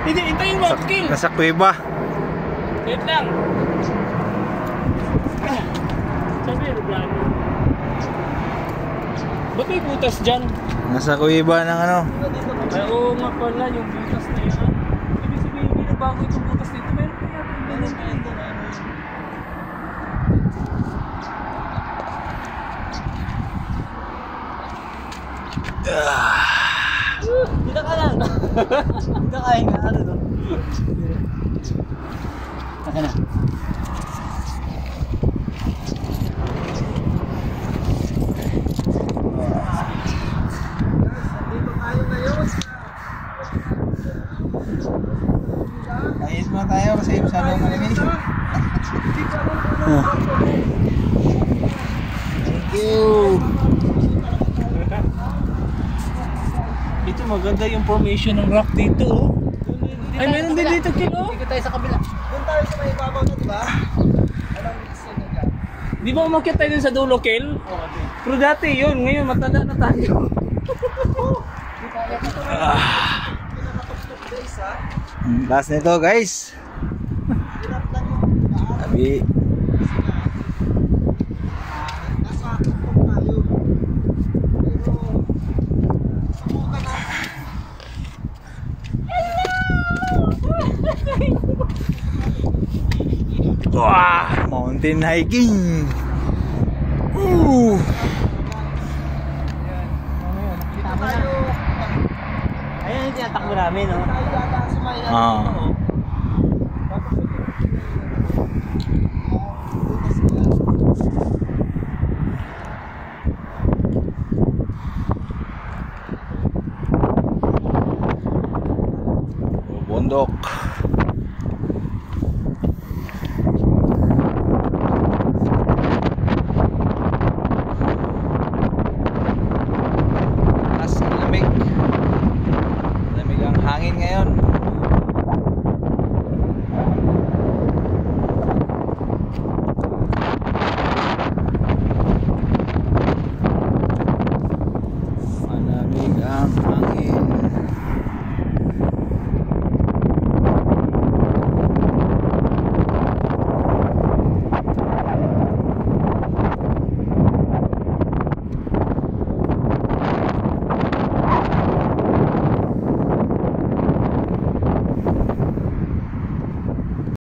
Hindi, hintayin mo, kill. Nasa kuweba. Wait lang. Sabi, reblano. Ba't may butas dyan? Nasa kuweba ng ano. Ay, oo nga pala, yung butas na yan. Ibig sabihin, binabago itong butas dito. Meron pa yan. Meron pa yan. Dito ka lang. Dito ka lang. Ano to? Taka na. Ayos mo tayo kasi masyadong malinis. Thank you. Dito maganda yung formation ng rock dito. Oh. Ay, meron din dito, kilo. Dito tayo sa kabila. Doon tayo sa may ibabaw na, diba? Anong gusto nyo dyan? Di ba umakyat tayo dun sa dulo, Kel? Oo, okay. Pero dati yun, ngayon matanda na tayo. Last nito guys. Sabi. Wah, mountain hiking. Ayan yung tinatakbo namin, no? Bundok.